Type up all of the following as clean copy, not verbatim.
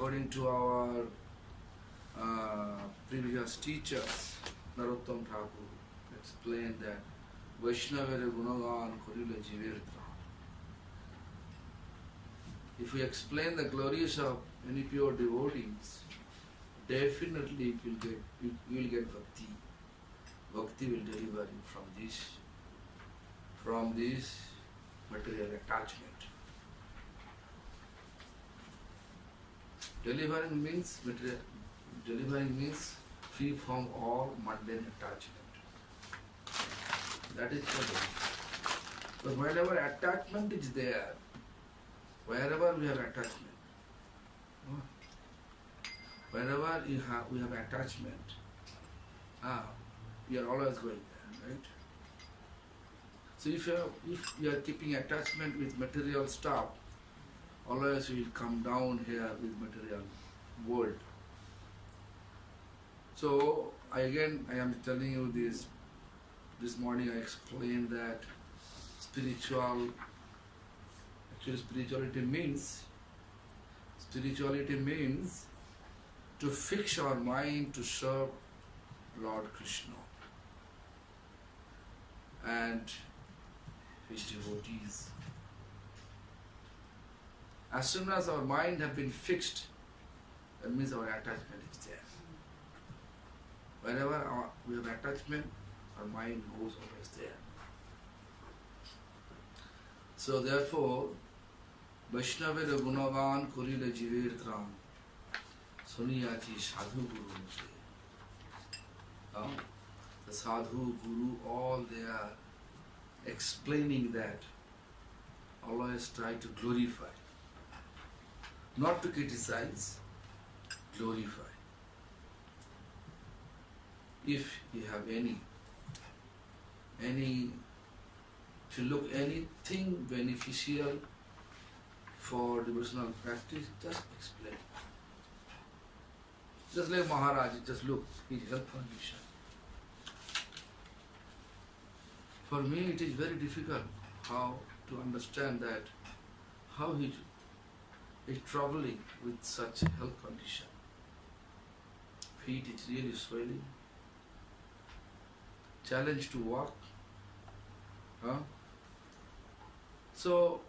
According to our previous teachers, Narottam Thakur explained that Vaishnavere Gunagan Korile Jivirtra. If we explain the glories of any pure devotees, definitely you will get bhakti. Bhakti will deliver you from this material attachment. Delivering means free from all mundane attachment. That is what it is. Because whenever attachment is there, wherever we have attachment, wherever we have attachment, we are always going there, right? So if you are keeping attachment with material stuff, always you will come down here with material world. So I am telling you this. This morning I explained that spirituality means to fix our mind to serve Lord Krishna and his devotees. As soon as our mind has been fixed, that means our attachment is there. Wherever we have attachment, our mind goes always there. So therefore, Vaishnavere Gunagan Korile Jivirtram Suniyachi Sadhu Guru. The Sadhu, Guru, all they are explaining that. Always try to glorify. Not to criticize, glorify. If you have to look anything beneficial for devotional practice, just explain. Just like Maharaj, just look, his health condition. For me it is very difficult how to understand that, how he is traveling with such health condition. Feet is really swelling, challenge to walk. So,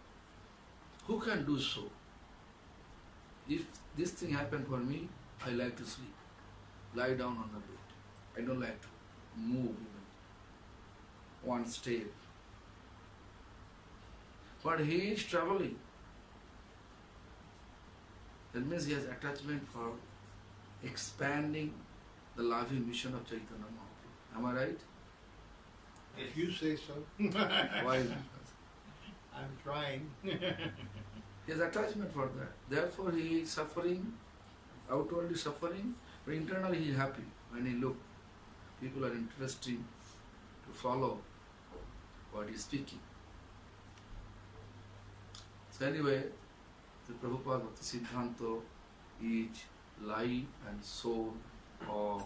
who can do so? If this thing happened for me, I like to sleep, lie down on the bed. I don't like to move even one step. But he is traveling. That means he has attachment for expanding the loving mission of Chaitanya Mahaprabhu. Am I right? If you say so. Why? I'm trying. He has attachment for that. Therefore he is suffering, outwardly suffering, but internally he is happy. When he looks, people are interested to follow what he is speaking. So anyway, the Prabhupada Bhakti Siddhanta is life and soul of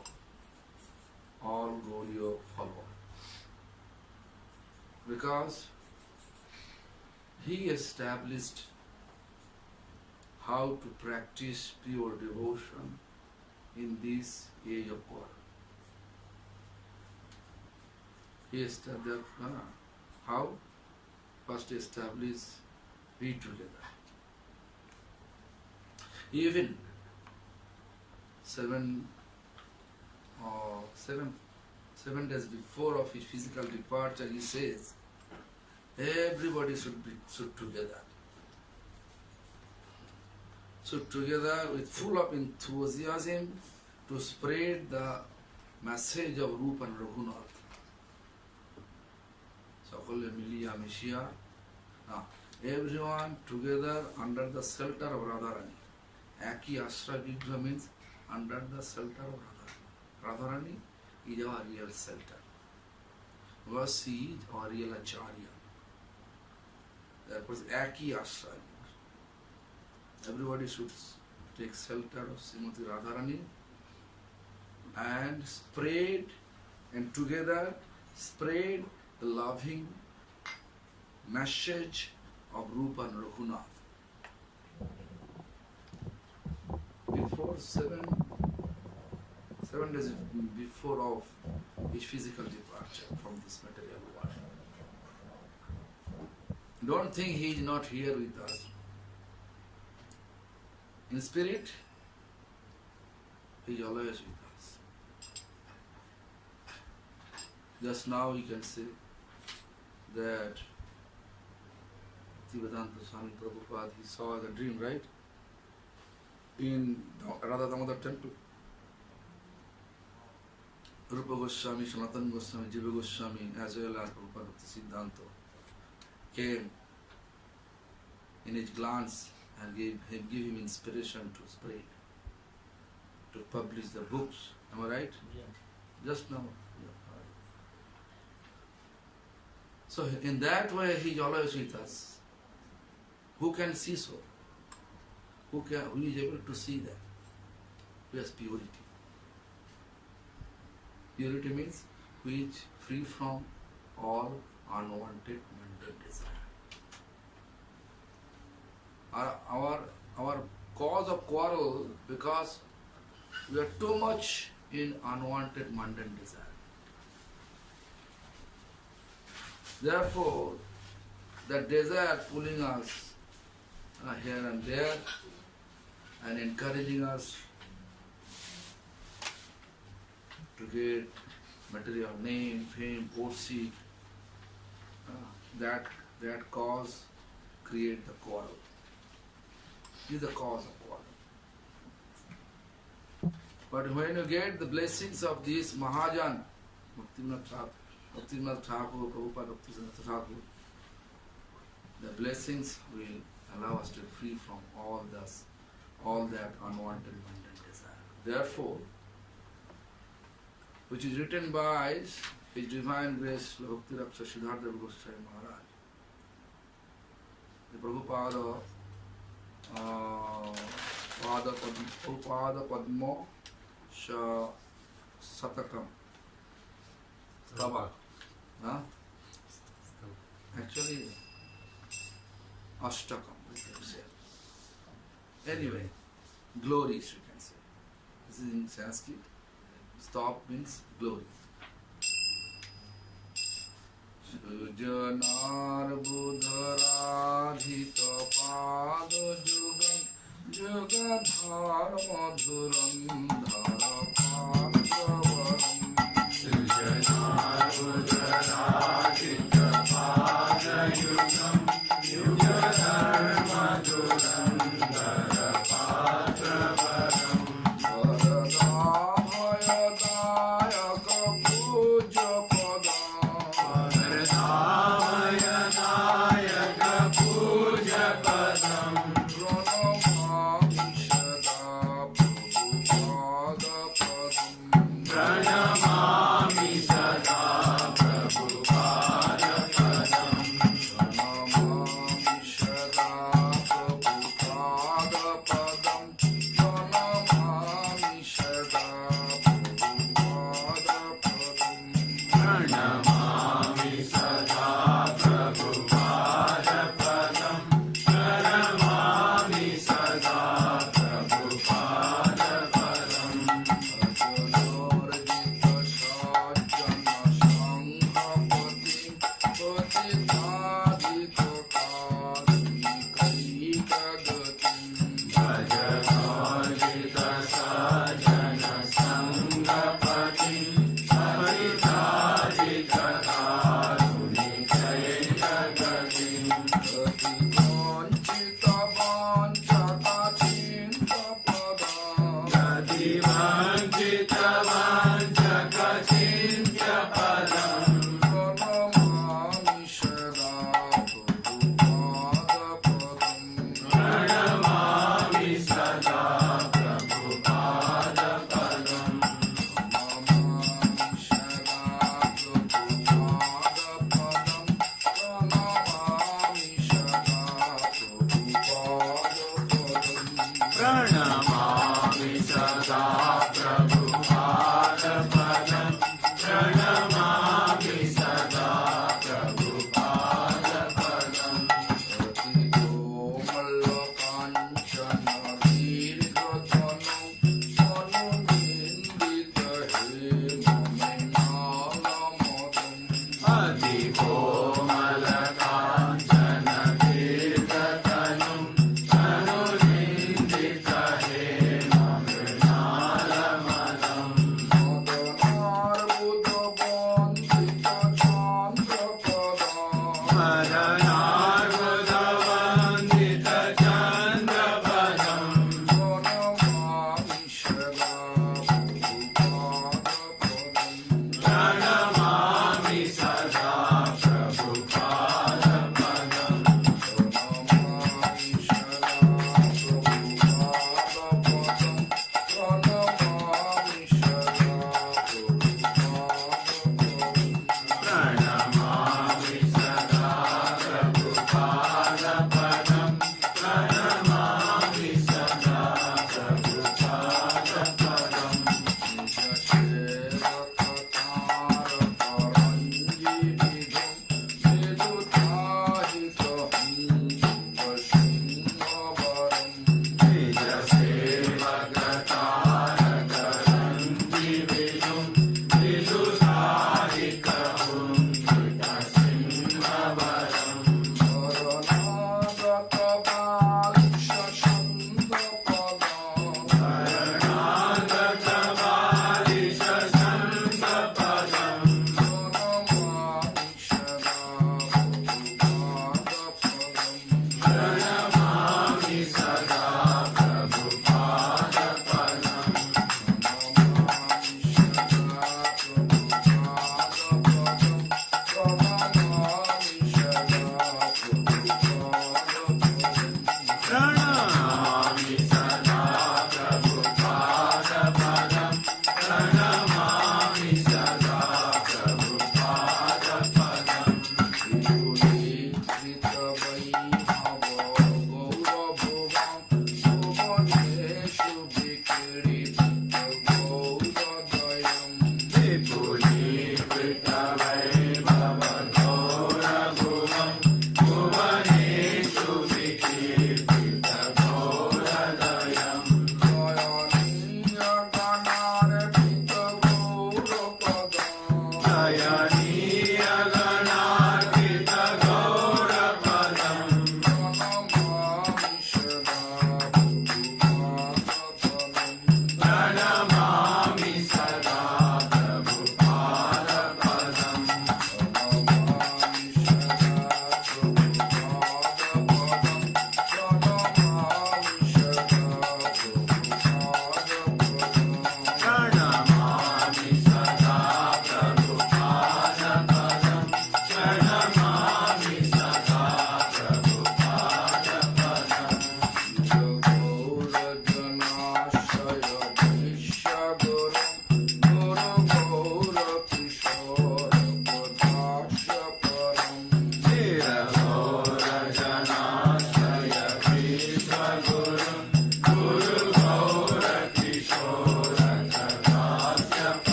all Gaudiya followers. Because he established how to practice pure devotion in this age of war. He established how? First establish be together. Even 7 days before of his physical departure, he says, everybody should together. Should together with full of enthusiasm to spread the message of Rupa and Raghunath. Sakhalya Miliya Mishya. Everyone together under the shelter of Radharani. Aki Ashra Vigra means under the shelter of Radharani. Radharani is our real shelter. Because she is our real Acharya. Therefore, Aki Ashra. Everybody should take shelter of Srimati Radharani and spread, and together spread the loving message of Rupa and Raghunath. seven days before of his physical departure from this material world. Don't think he is not here with us. In spirit, he is always with us. Just now you can say that Bhaktivedanta Swami Prabhupada, he saw the dream, right? In Radha Damodar temple. Rupa Goswami, Sanatana Goswami, Jiva Goswami, as well as Prabhupada Bhakti Siddhant came in his glance and gave him inspiration to spread, to publish the books. Am I right? Yeah. Just now. Yeah. So in that way he is always with us. Who can see so? Who is able to see that? Who has purity. Purity means which free from all unwanted mental desire. Our cause of quarrel because we are too much in unwanted mundane desire. Therefore, the desire pulling us here and there and encouraging us to get material name, fame, post-seek, that cause create the quarrel. Is the cause of quarrel. But when you get the blessings of this Mahajan, Bhakti Thakur, Prabhupada Bhakti Siddhant Thakur, the blessings will allow us to free from all that unwanted mundane desire. Therefore, which is written by His Divine Grace Bhakti Raksha Siddhartha Goswami Maharaj, the Prabhupada Prabhupada Padma Satakam Stava. Actually, Ashtakam, we can say. Anyway, glories, we can say. This is in Sanskrit. Stop means glory. Sujanar budharadhita pada jugam jugadhar madhuram dhara patravaram. Sujanar budharadhita pada jugam jugadhar madhuram dhara patravaram.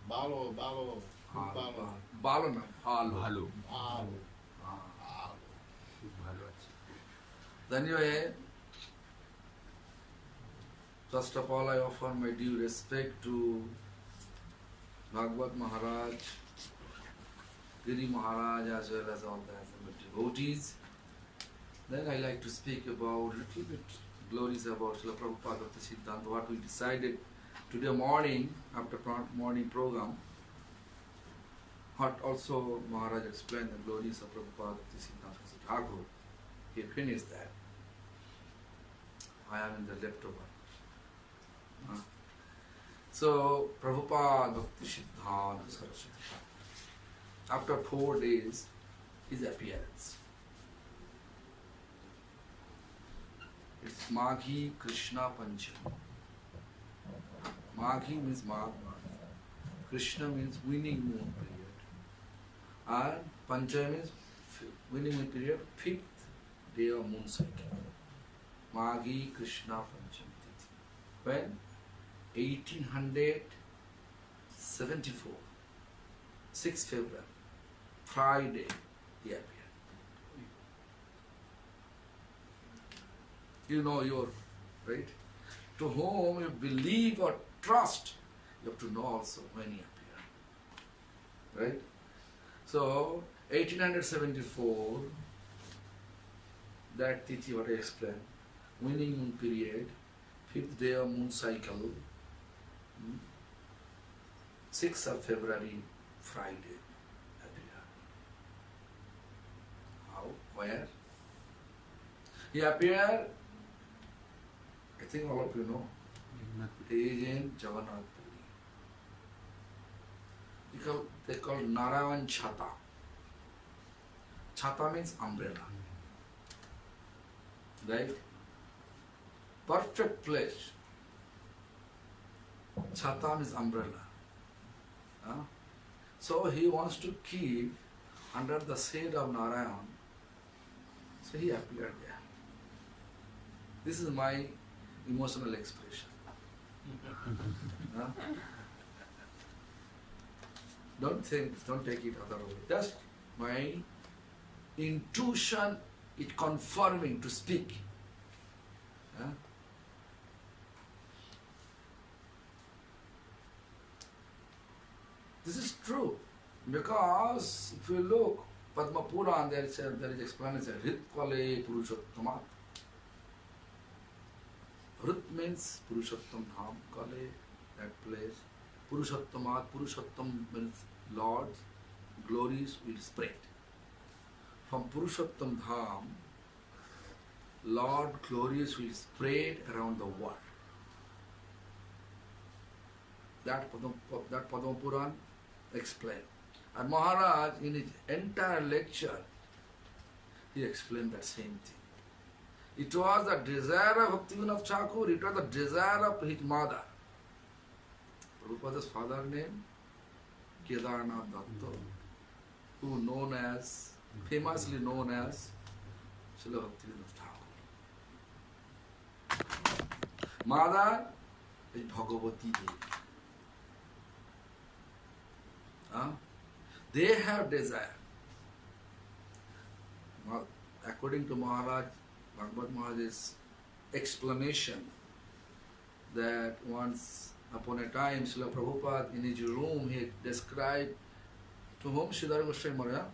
Balo, balo, balo. Balo na, balo. ভালো Balo. Ah. Balo. খুব ভালো আছে Anyway, first of all, I offer my due respect to Bhagavad Maharaj, Giri Maharaj, as well as all the assembled devotees. Then I like to speak about little bit glories about Srila Prabhupada Bhakti Siddhant, what we decided today morning after morning program. What also Maharaj explained the glories of Prabhupada Bhakti Siddhant Saraswati Thakur. He finished that. I am in the leftover. So Prabhupada Bhakti Siddhant Saraswati Thakur. After 4 days, his appearance. It's Maghi Krishna Panchami. Maghi means Magh. Krishna means winning moon period. And Panchami means winning moon period, 5th day of moon cycle. Maghi Krishna Panchami Tithi. When? 1874, 6 February, Friday, he appeared. You know your, right? To whom you believe or trust, you have to know also when he appeared. Right? So, 1874, that Tithi what I explained, winning moon period, 5th day of moon cycle, 6th of February, Friday, appeared. How? Where? He appeared, I think all of you know, he is in Jagannath Puri. They call Narayan Chhata. Chhata means umbrella. Right? Perfect place. Chhata means umbrella. So he wants to keep under the shade of Narayan. So he appeared there. This is my emotional expression. Don't take it other way. Just my intuition is confirming to speak. This is true because if you look Padma Puran, there is explanation. Rit Kvale Purushottamat. Rit means Purushottam Dham, Kale, that place. Purushottamat, Purushottam means Lord, glories will spread. From Purushottam Dham, Lord glories will spread around the world. That Padma Puran explained. And Maharaj, in his entire lecture, he explained that same thing. It was the desire of Bhaktivinoda Thakur, it was the desire of his mother. Prabhupada's father name, Kedarnath Datta, who famously known as Srila Bhaktivinoda Thakur. Mother is Bhagavati Devi. They have desire. According to Maharaj, Bhagavad Maharaj's explanation, that once upon a time, Srila Prabhupada in his room, he described to whom Siddhar Goswami Maharaj,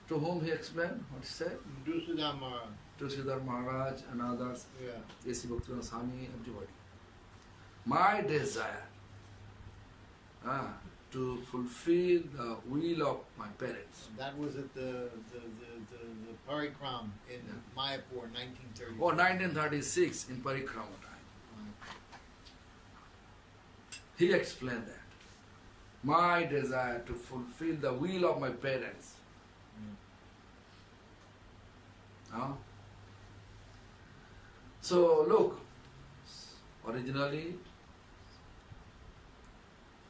to whom he explained, what he said? To Siddhar Maharaj. To Siddhar Maharaj and others, Yeah. A.C. Bhaktivinoda Swami, everybody. My desire to fulfill the will of my parents. That was at the Parikram in Mayapur, 1930. Or 1936 in Parikrama time. He explained that. My desire to fulfill the will of my parents. So look, originally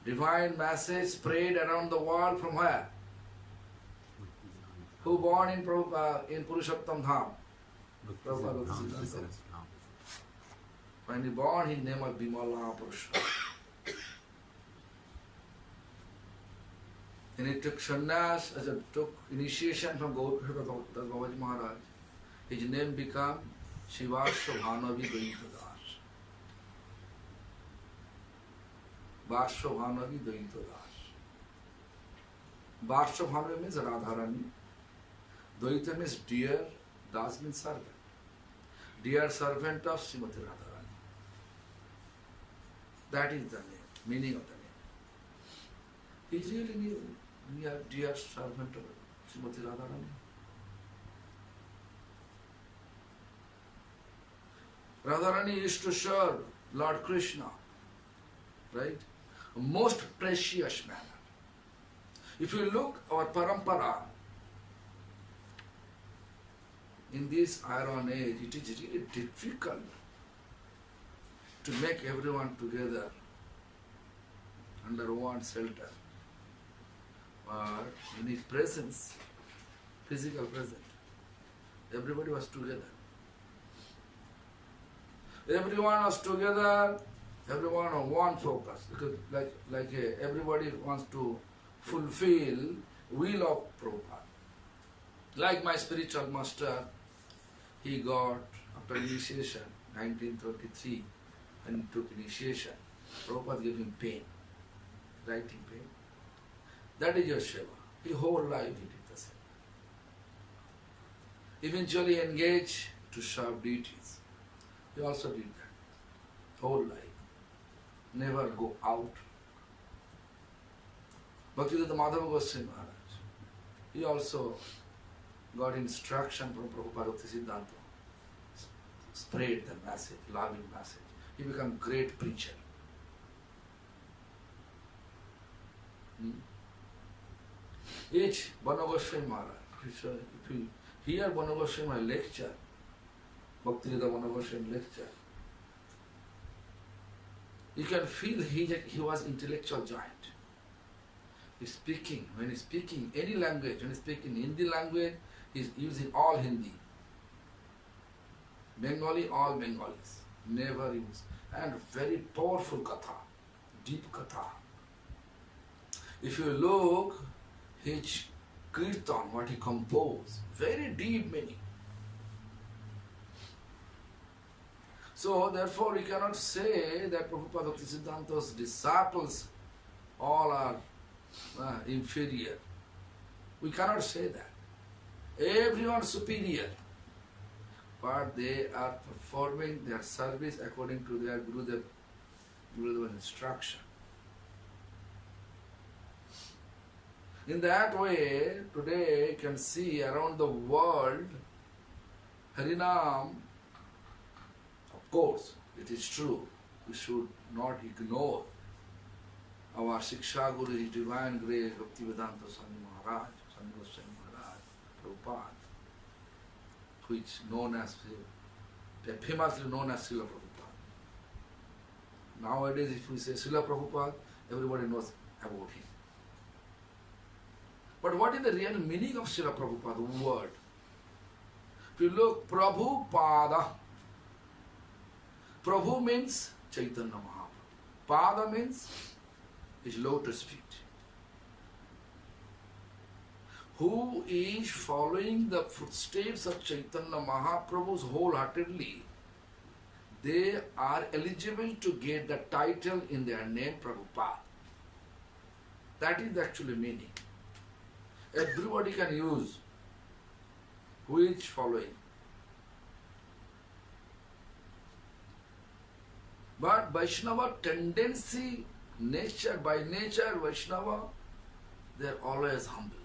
divine message spread around the world from where? Who born in Purushottam Dham? Prabhupada Bhakti Siddhant. When he born, his name was Bimala Purusha. And he took sannyas, took initiation from Babaji Maharaj. His name became Shivasya Bhanavi Daita Das. Vasya Bhanavi Daita Das. Vasya Bhanavi means Radharani. Daita means dear, Das means servant. Dear servant of Srimati Radharani. That is the name, meaning of the name. He really knew, dear servant of Srimati Radharani. Radharani used to serve Lord Krishna, right? A most precious manner. If you look our parampara, in this Iron Age, it is really difficult to make everyone together under one shelter. But in his presence, physical presence, everybody was together. Everyone was together, everyone on one focus. Because everybody wants to fulfill will of Prabhupada. Like my spiritual master, he got, after initiation, 1923, when he took initiation, Prabhupada gave him pain, writing pain. That is your Seva. His whole life he did the same. Eventually engaged to serve deities. He also did that. Whole life. Never go out. Bhaktivedanta Madhava Goswami Maharaj. He also got instruction from Prabhupada Bhakti Siddhant. Spread the message, loving message. He became great preacher. Each Bana Goswami Maharaj, if you hear Bana Goswami lecture, Bhaktivedanta Bana Goswami lecture, you can feel he was intellectual giant. He's speaking, when he's speaking any language, when he's speaking Hindi language, he's using all Hindi. Bengali, all Bengalis. Never use. And very powerful katha, deep katha. If you look, his kirtan, what he composed, very deep meaning. So therefore we cannot say that Prabhupada Bhakti Siddhanta's disciples all are inferior. We cannot say that. Everyone superior. But they are performing their service according to their Gurudeva's instruction. In that way, today you can see around the world, Harinam, of course, it is true, we should not ignore our Shiksha Guru, His Divine Grace, Bhaktivedanta Swami Maharaj, Swami Goswami Maharaj, Prabhupada, which known as, famously known as Srila Prabhupada. Nowadays, if we say Srila Prabhupada, everybody knows about him. But what is the real meaning of Srila Prabhupada word? If you look, Prabhupada. Prabhu means Chaitanya Mahaprabhu. Pada means his lotus feet. Who is following the footsteps of Chaitanya Mahaprabhu wholeheartedly, they are eligible to get the title in their name Prabhupada. That is the actual meaning. Everybody can use who is following. But Vaishnava tendency, nature, by nature, Vaishnava, they are always humble.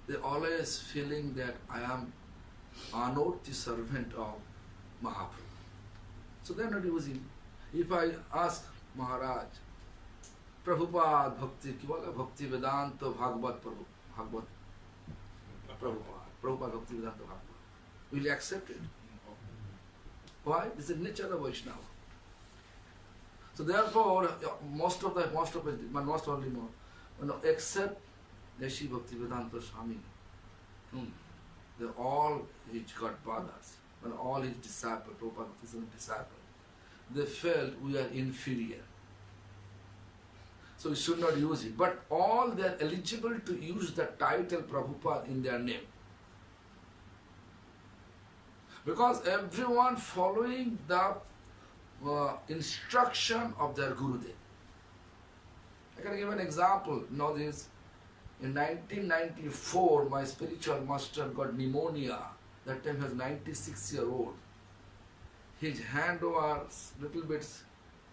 They are always feeling that I am honored, the servant of Mahaprabhu. So they are not using. If I ask Maharaj, Prabhupada Bhakti, Bhakti Vedanta Bhagavad Prabhupada Bhakti Vedanta Bhagavad, will you accept it? Why? This is the nature of Vaishnava. So therefore, most of it, but most only more, except Yashi Bhakti Vedanta Swami, they're all his godfathers, and all his disciples, Prabhupada Bhakti disciples, they felt we are inferior. so we should not use it. But all they are eligible to use the title Prabhupada in their name. Because everyone following the instruction of their Gurudev. I can give an example. You know this. In 1994, my spiritual master got pneumonia. That time he was 96-year-old. His hand was little bit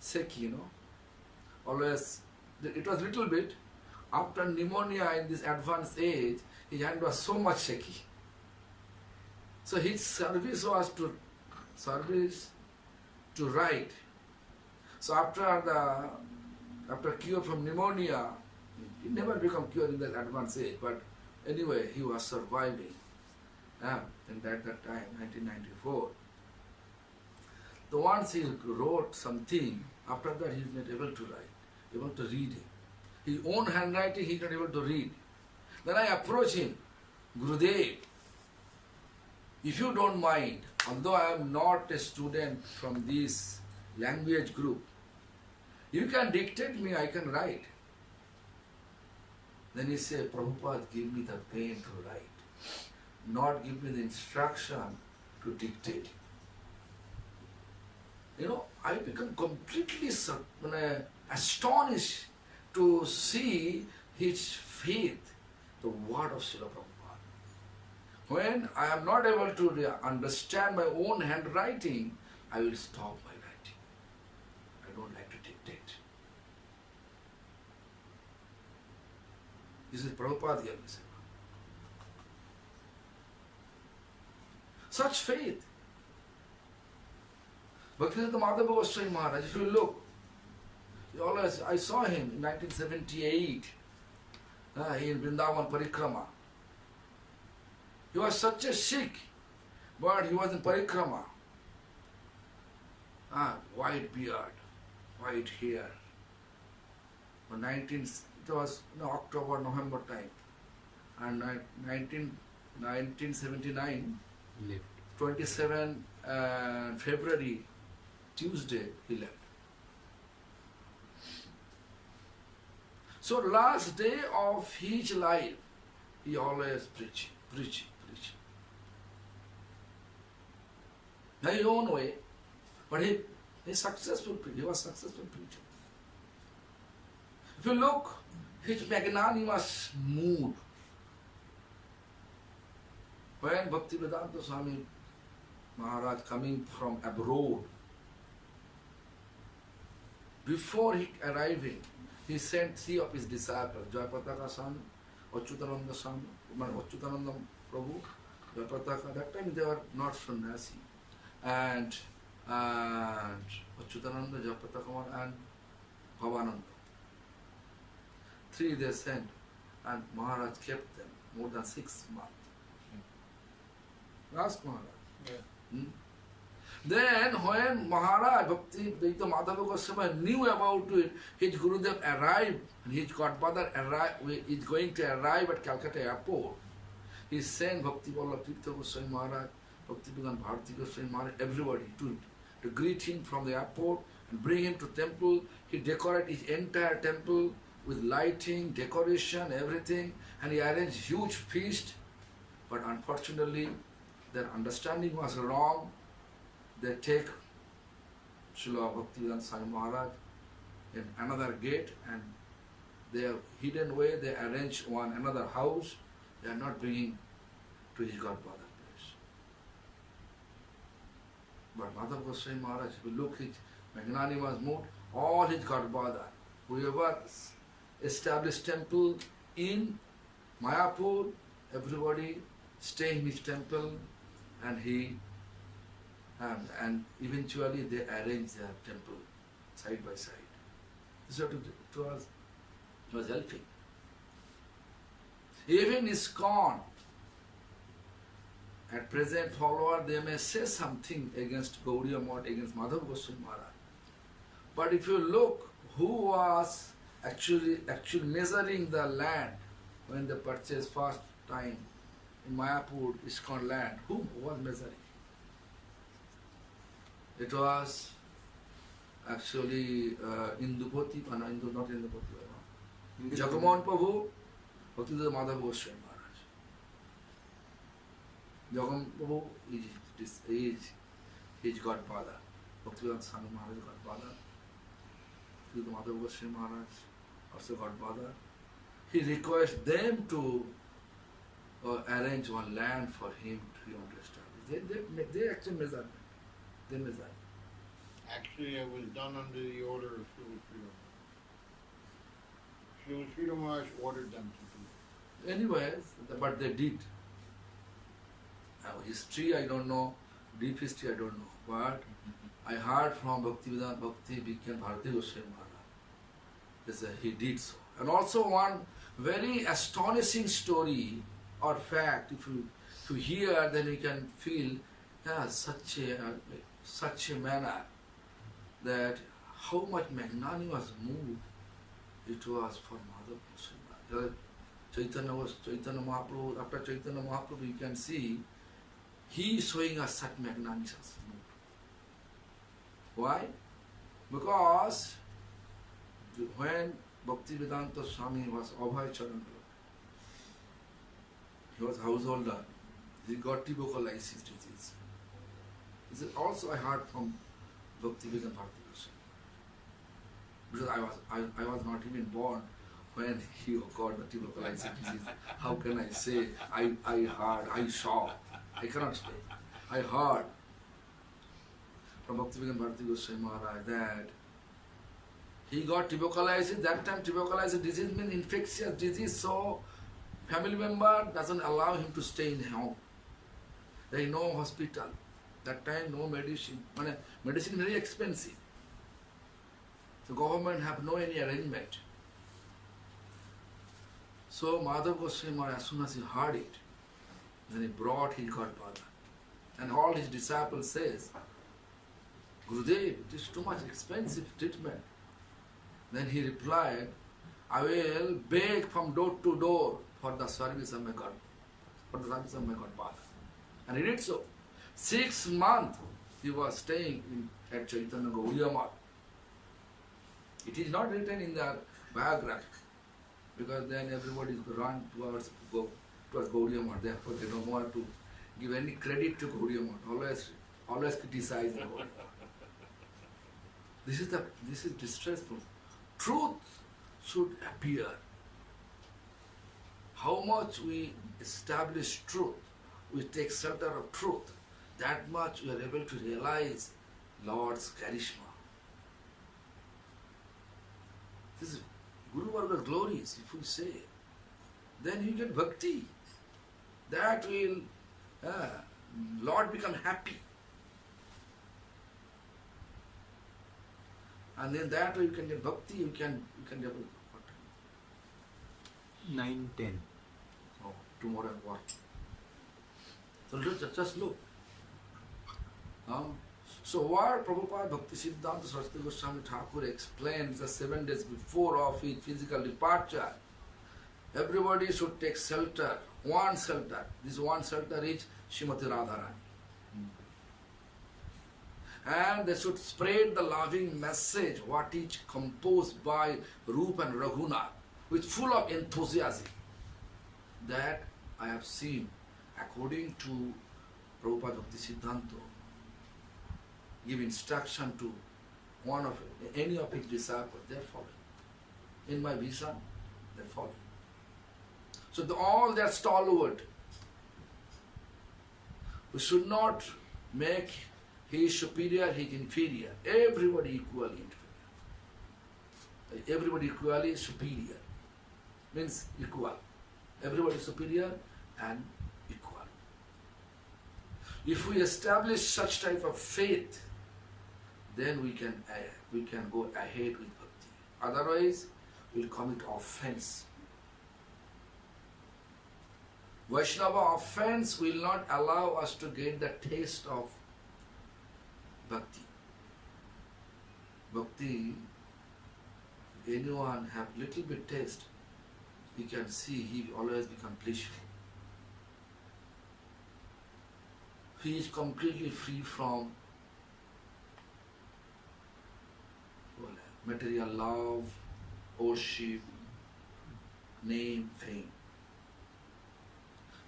shaky, you know. Always, it was little bit. After pneumonia in this advanced age, his hand was so much shaky. So his service was to write. So after cure from pneumonia, he never become cured in that advanced age. But anyway, he was surviving. In that time, 1994. So once he wrote something, after that he is not able to write, able to read it. His own handwriting he is not able to read. Then I approach him, Gurudev, if you don't mind, although I am not a student from this language group, you can dictate me, I can write. Then he said, Prabhupada, give me the pen to write, not give me the instruction to dictate. You know, I become completely astonished to see his faith, the word of Srila Prabhupada. When I am not able to understand my own handwriting, I will stop my writing. I don't like to dictate. This is Prabhupada here. Such faith. Bhakti Siddhant Goswami Maharaj, if you look, I saw him in 1978 in Vrindavan Parikrama. He was such a Sikh, but he was in Parikrama. White beard, white hair. It was October, November time. And 1979, 27 February, Tuesday, he left. So last day of his life, he always preaching. In his own way, but he was successful preacher. If you look, his magnanimous mood. When Bhaktivedanta Swami Maharaj coming from abroad, before he arriving, he sent 3 of his disciples, Jayapataka Swami, Achyutananda Swami, Achyutananda Prabhu, Jayapataka. That time they were not sannyasi. And Achyutananda, Jayapataka and Bhavananda. 3 they sent, and Maharaj kept them more than 6 months. Ask Maharaj. Yeah. Then when Maharaj Bhakti Madhava Goswami knew about it, his Gurudev arrived, and his godfather is going to arrive at Calcutta airport. He sent Bhakti Vallabh Tirtha Goswami Maharaj, Bhakti Siddhant Bharati Goswami Maharaj, everybody to greet him from the airport and bring him to temple. He decorated his entire temple with lighting, decoration, everything, and he arranged huge feast. But unfortunately, their understanding was wrong. They take Srila Bhaktivedanta Swami Maharaj in another gate, and their hidden way they arrange another house. They are not bringing to his godfather place. But Madhava Goswami Maharaj, if you look his magnanimous mood, all his godfather, whoever established temple in Mayapur, everybody stay in his temple, and eventually they arrange their temple side by side. So it was helping. Even ISKCON, at present follower, they may say something against Gaudiya Math, against Madhava Goswami Maharaj. But if you look, who was actually measuring the land when they purchased first time in Mayapur, ISKCON land, who was measuring? It was actually Indupati, not Indupati, Jagamohan Prabhu, Bhaktivedanta Madhava Goswami Maharaj. Jagamohan Prabhu is his godfather. Bhaktivedanta Swami Maharaj is godfather. Bhaktivedanta Madhava Goswami Maharaj also godfather. He requests them to arrange one land for him to establish. They actually measure. They measure. Actually, it was done under the order of Srila Srila Srila Maharaj ordered them to do it. Anyways, but they did. History I don't know, deep history I don't know, but I heard from Bhaktivedanta Bhakti became Bharati Goswami Maharaj. He did so. And also one very astonishing story or fact, if you hear, then you can feel such a manner that how much magnanimous mood it was for Madhava Goswami. Chaitanya Mahaprabhu, after Chaitanya Mahaprabhu you can see, he is showing us such magnanimous mood. Why? Because when Bhaktivedanta Swami was Abhay Charan, he was householder, he got tuberculosis disease. This is also I heard from Bhaktivedanta Bhakti Goswami. Because I was not even born when he got the tuberculosis disease. How can I say I heard, I saw? I cannot say. I heard from Bhaktivedanta Bhakti Goswami Maharaj that he got tuberculosis. That time tuberculosis disease means infectious disease, so family member doesn't allow him to stay in home. There is no hospital. That time no medicine. Medicine very expensive. So government have no any arrangement. So Madhava Goswami Maharaj, as soon as he heard it, then he brought his godfather. And all his disciples says, Gurudev, it is too much expensive treatment. Then he replied, I will beg from door to door for the service of my God, for the service of my godfather. And he did so. 6 months he was staying at Chaitanya Gaudiya Math. It is not written in the biography, because then everybody run towards Gaudiya Math. Therefore they don't want to give any credit to Gaudiya Math. Always criticize Gaudiya Math. This is distressful. Truth should appear. How much we establish truth, we take shelter of truth, that much we are able to realize Lord's charisma. This is Guru Varga glories, if we say. Then you get bhakti. That will, Lord become happy. And then that way you can get bhakti, you can develop what? 9:10. Oh, tomorrow what? So just look. So what Prabhupada Bhakti Siddhant Saraswati Goswami Thakur explains the 7 days before of his physical departure, everybody should take shelter, one shelter. This one shelter is Srimati Radharani. And they should spread the loving message, what is composed by Rup and Raghunath, with full of enthusiasm. That I have seen, according to Prabhupada Bhakti Siddhant, give instruction to any of his disciples, they are following. In my vision, they are following. So all they are stalwart. We should not make he is superior, he is inferior. Everybody equally inferior. Everybody equally superior. Means equal. Everybody superior and equal. If we establish such type of faith, then we can go ahead with bhakti. Otherwise, we'll commit offense. Vaishnava offense will not allow us to get the taste of bhakti. Bhakti, if anyone have little bit taste, you can see he always become blissful. He is completely free from material love, worship, name, fame.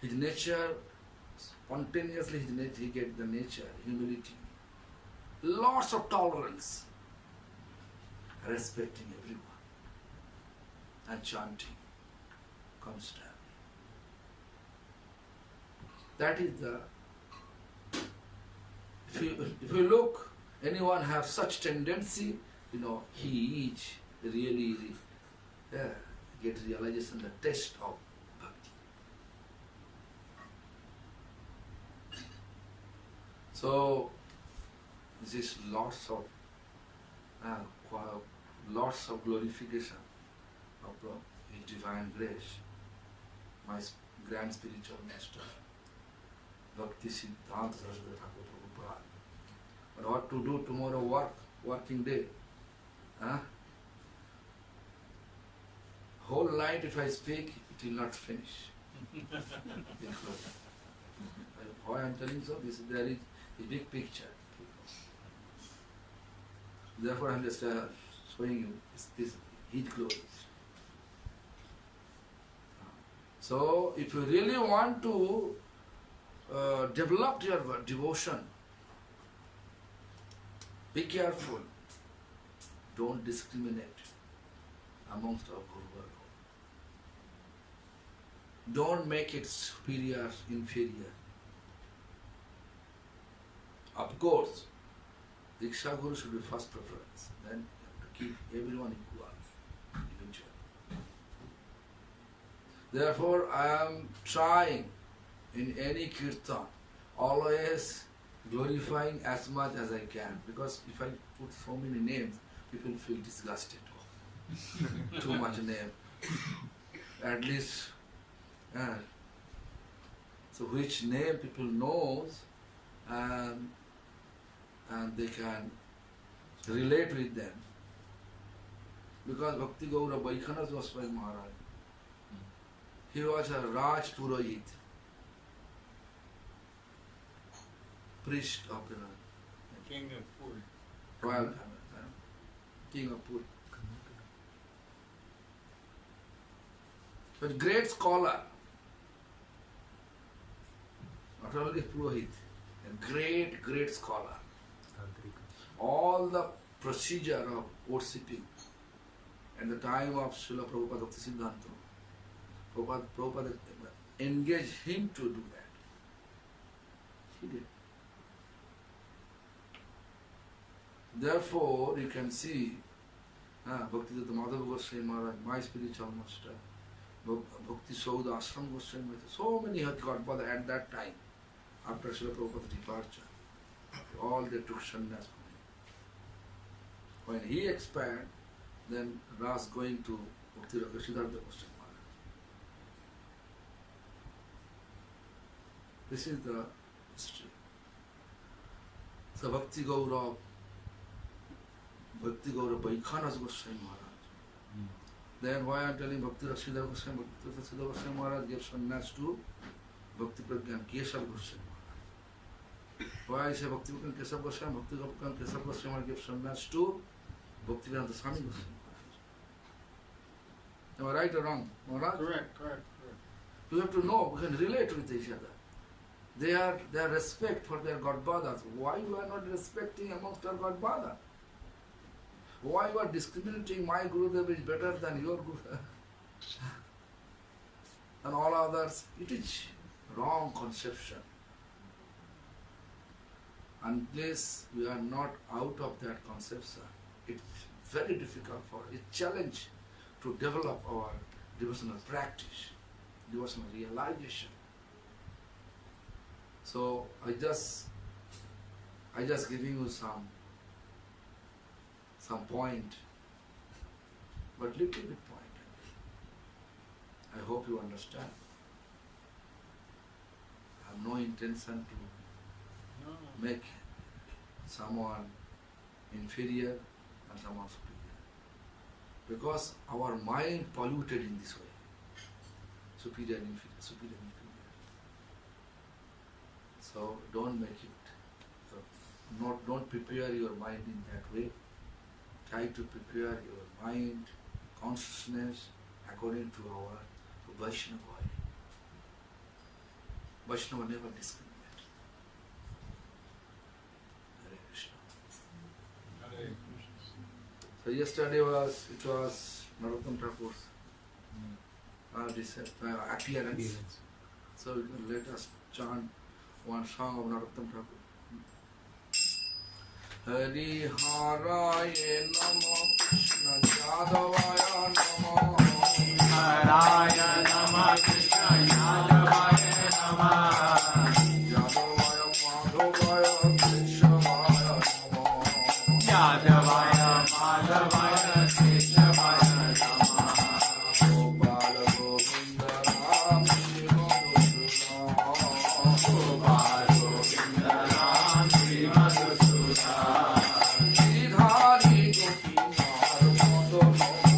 His nature, spontaneously he gets the nature, humility, lots of tolerance, respecting everyone, and chanting constantly. That is the, if you look, anyone have such tendency, he is really get realization, the taste of bhakti. So this is lots of glorification of His divine grace. My grand spiritual master, Bhakti Siddhant Saraswati Thakur Prabhupada. But what to do tomorrow? Working day. Whole night if I speak, it will not finish. Why I am telling so? There is a big picture. Therefore I am just showing you this His glories. So if you really want to develop your devotion, be careful. Don't discriminate amongst our Guru Varga. Don't make it superior, inferior. Of course, Diksha Guru should be first preference. Then you have to keep everyone equal eventually. Therefore, I am trying in any kirtan always glorifying as much as I can, because if I put so many names, people feel disgusted. Too much name. At least, so which name people knows, and they can relate with them. Because Bhakti Gaura Vaikhana Goswami Maharaj, he was a Raj Purohit, priest of the King of Puri. royal family, king of Puri. But great scholar, not only Purohit, a great scholar. All the procedure of worshipping at the time of Srila Prabhupada Bhakti Siddhant, Prabhupada engaged him to do that. He did. Therefore, you can see Bhakti Madhava Goswami Maharaj, my spiritual master, Bhakti Sauda Ashram Goswami Maharaj, so many had got Bodhayan at that time, after Srila Prabhupada's departure. All they took sannyas from him. When he expired, then Ras going to Bhakti Siddhant Goswami Maharaj. This is the history. So Bhakti Gaura Vaikhana Goswami Maharaj. Then why I am telling Bhakti Siddhant Goswami, Bhakti Siddhant Goswami Maharaj gave sannyas to Bhakti Pragyan Keshav Goswami Maharaj. Why I say Bhakti Pragyan Keshav Goswami, Bhakti Pragyan Keshav Goswami Maharaj gave sannyas to Bhakti Vedanta Swami Goswami Maharaj. Am I right or wrong, Maharaj? Correct. You have to know, we can relate with each other. Their respect for their Godfathers. Why you are not respecting amongst our Godfather? Why you are discriminating my Gurudev is better than your Guru and all others? It is wrong conception. Unless we are not out of that conception, it's very difficult for us. It's a challenge to develop our devotional practice, devotional realization. So I just giving you some point, but little bit point. I hope you understand. I have no intention to make someone inferior and someone superior, because our mind polluted in this way. Superior, inferior, superior, inferior. So don't make it. So don't prepare your mind in that way. Try to prepare your mind, consciousness according to our Vaishnava way. Vaishnava never discriminate. Hare Krishna. Hare Krishna. So yesterday it was Narottam Thakur's appearance. So let us chant one song of Narottam Thakur. Hari Haraya Namo Krishna Yadavaya Namo Haraya Nama Krishna Yadavaya Nama Yadavaya Madhavaya Krishavaya Namo Yadavaya Madhavaya Krishavaya Nama Gopala Govinda Ram Shri Madhusudan Gopal Govinda Ram Shri Madhusudan Shridhari Gopinath Madhava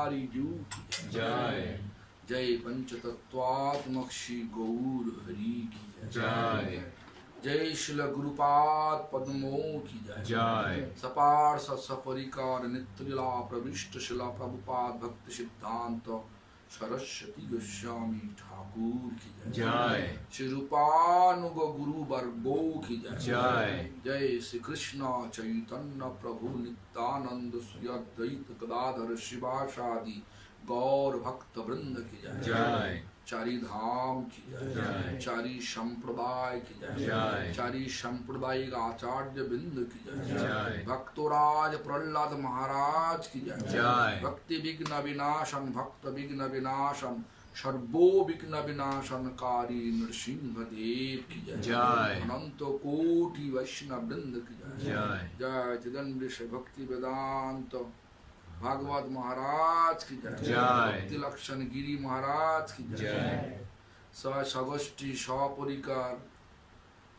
Bihari जू की जय जय पंच तत्वात्मक श्री गौर हरि की जय जय शिल गुरुपाद पद्मो की जय सपार सपरिकार नित्यलीला प्रविष्ट शिला प्रभुपाद भक्ति सिद्धांत सरस्वती गोस्वामी ठाकुर की जय श्री रूपानुग गुरु वर्गो की जय जय श्री कृष्ण चैतन्य प्रभु नित्यानंद श्री अद्वैत गदाधर शिवासादि गौर भक्त वृंद की जय चारी धाम की जय चारी संप्रदाय की जय चारी सांप्रदायिक आचार्य बिंद की जय भक्तराज प्रहलाद महाराज की जय भक्ति विघ्न विनाशन भक्त विघ्न विनाशन सर्वो विघ्न विनाशन कारी नृसिंह देव की जय अनंत कोटि वैष्णव वृंद की जय जय चिदंड भक्ति वेदांत भागवत महाराज की जय भक्ति लक्षण गिरी महाराज की जय सगोष्ठी सपरिकार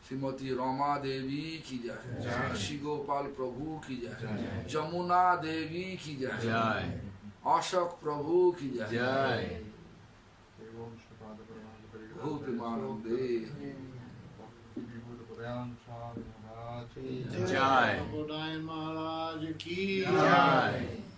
श्रीमती रमा देवी की जय श्री गोपाल प्रभु की जय जमुना देवी की जय अशोक प्रभु की जय भूतमानंदे जय Bodhayan Maharaj ki जय